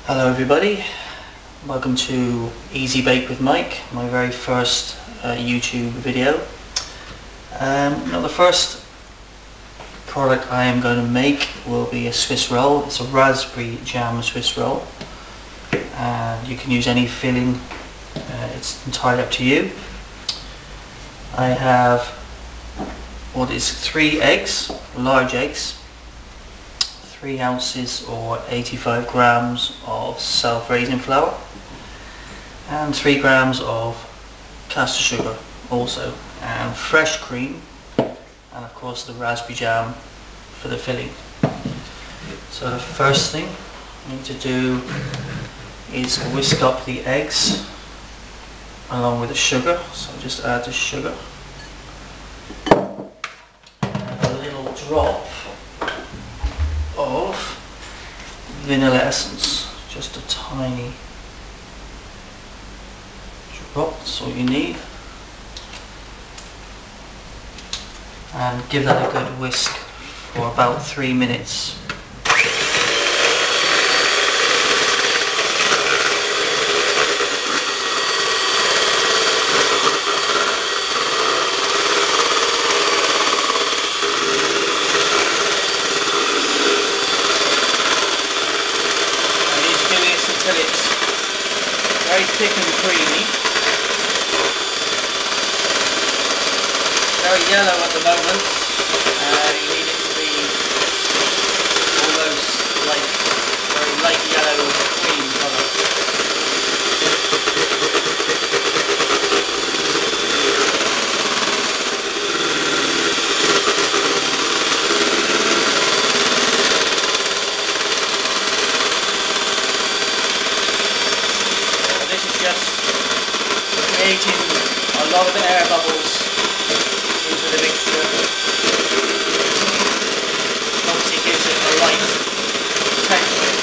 Hello everybody, welcome to Easy Bake with Mike, my very first YouTube video. Now the first product I am going to make will be a Swiss roll. It's a raspberry jam Swiss roll, and you can use any filling, it's entirely up to you. I have what is 3 eggs, large eggs, 3 ounces or 85 grams of self-raising flour, and 3 grams of caster sugar also, and fresh cream, and of course the raspberry jam for the filling. So the first thing I need to do is whisk up the eggs along with the sugar. So just add the sugar, a little drop of vanilla essence, just a tiny drop, that's all you need, and give that a good whisk for about 3 minutes. Until it's very thick and creamy. Very yellow at the moment. You need it to be almost like very light yellow cream colour. Creating a lot of air bubbles into the mixture. Obviously gives it a light texture.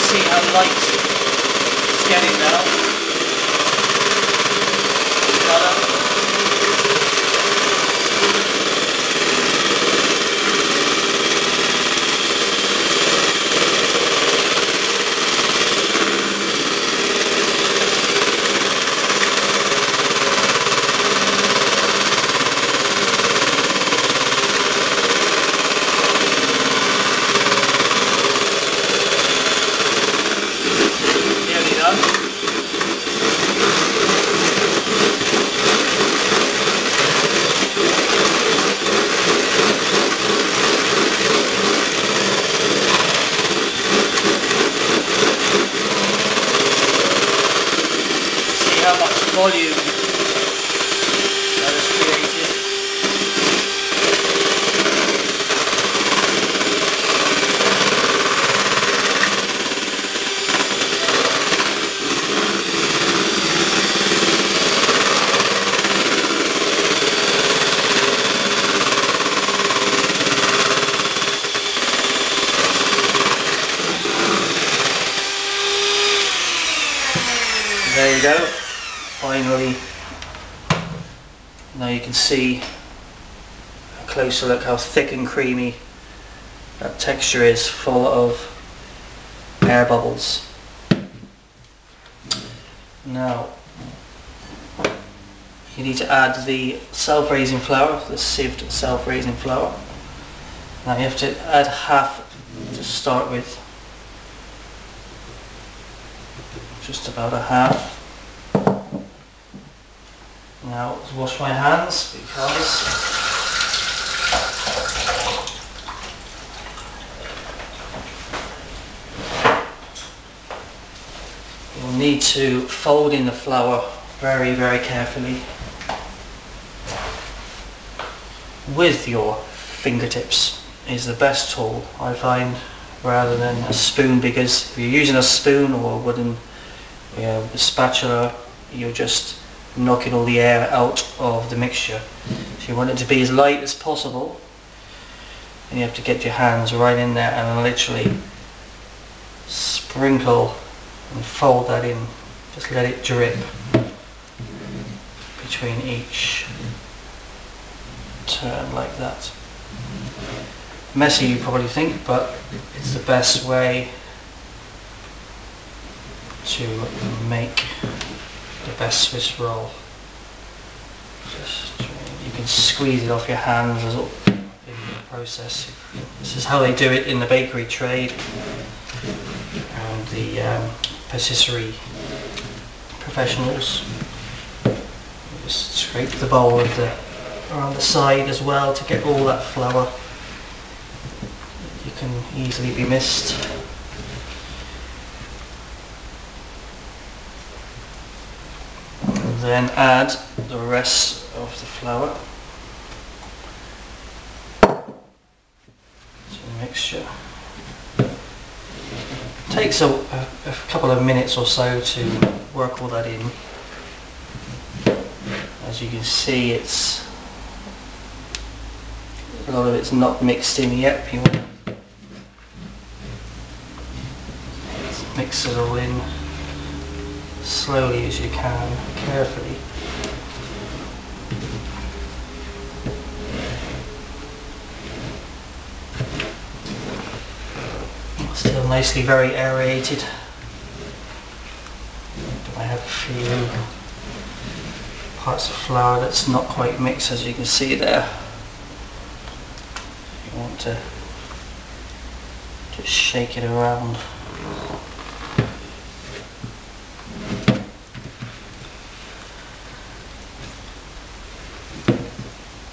See how light it's getting now. How much volume that is created. There you go. Finally, now you can see a closer look how thick and creamy that texture is, full of air bubbles. Now you need to add the self-raising flour, the sieved self-raising flour. Now you have to add half to start with, just about a half. Now let's wash my hands because you'll need to fold in the flour very, very carefully with your fingertips is the best tool I find, rather than a spoon, because if you're using a spoon or a wooden spatula, you're just knocking all the air out of the mixture. So you want it to be as light as possible, and you have to get your hands right in there and literally sprinkle and fold that in. Just let it drip between each turn like that. Messy, you probably think, but it's the best way to make the best Swiss roll. You can squeeze it off your hands as well in the process. This is how they do it in the bakery trade and the patisserie professionals. You just scrape the bowl of around the side as well to get all that flour. You can easily be missed. And then add the rest of the flour to the mixture. It takes a couple of minutes or so to work all that in. As you can see, a lot of it's not mixed in yet. You want to mix it all in slowly as you can, carefully. Still nicely very aerated. I have a few parts of flour that's not quite mixed, as you can see there. You want to just shake it around.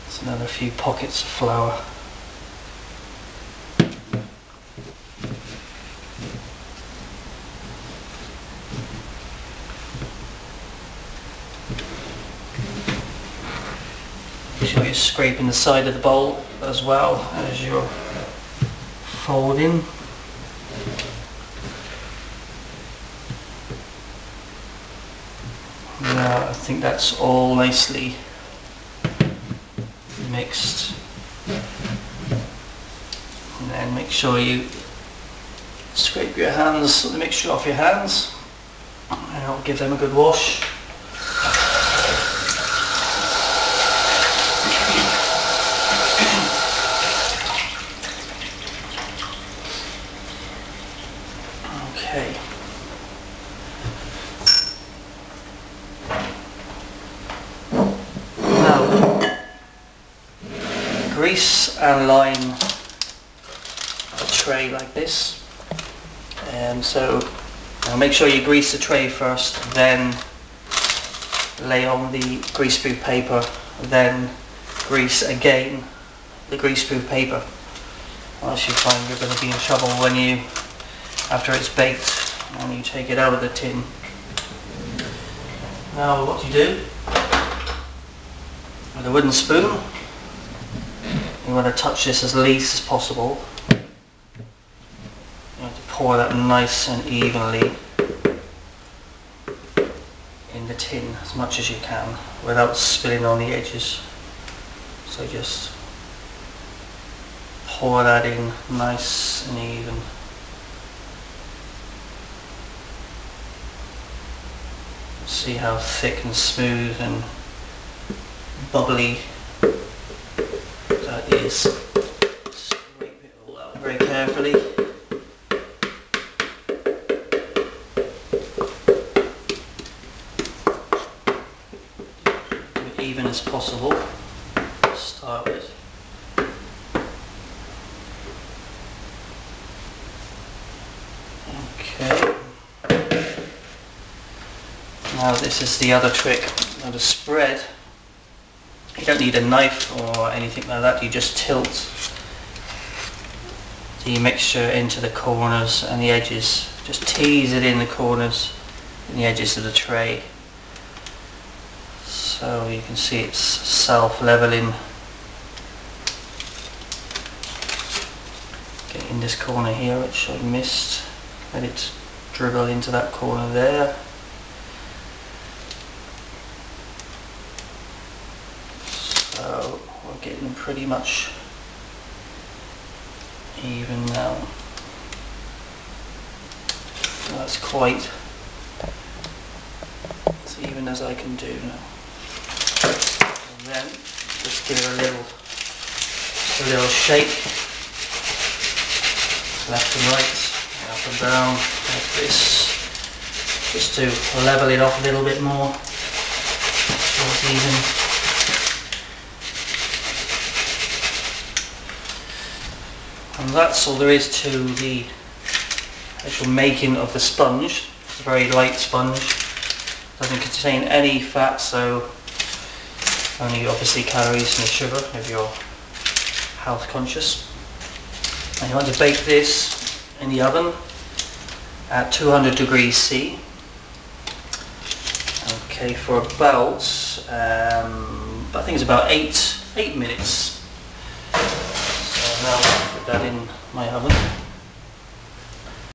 There's another few pockets of flour. Make sure you're scraping the side of the bowl as well as you're folding. Now I think that's all nicely mixed. And then make sure you scrape your hands, the mixture off your hands, and I'll give them a good wash. Okay. Now, grease and line a tray like this. So make sure you grease the tray first, then lay on the greaseproof paper, then grease again the greaseproof paper. Else you find you're going to be in trouble when after it's baked and you take it out of the tin. Now what you do, with a wooden spoon, you want to touch this as least as possible. You want to pour that nice and evenly in the tin as much as you can without spilling on the edges. So just pour that in nice and even. See how thick and smooth and bubbly that is. Scrape it all out very carefully. Do it even as possible to start with. Okay. Now this is the other trick. Now to spread, you don't need a knife or anything like that, you just tilt the mixture into the corners and the edges. Just tease it in the corners and the edges of the tray. So you can see it's self-leveling. Get in this corner here, which I missed. Let it dribble into that corner there. So we're getting pretty much even now. That's quite even as I can do now. And then just give it a little shake, left and right, up and down, like this, just to level it off a little bit more, so it's even. And that's all there is to the actual making of the sponge. It's a very light sponge, doesn't contain any fat, so only obviously calories and sugar if you're health conscious. And you want to bake this in the oven at 200 degrees C. Okay, for about I think it's about 8 minutes. So now I'll put that in my oven.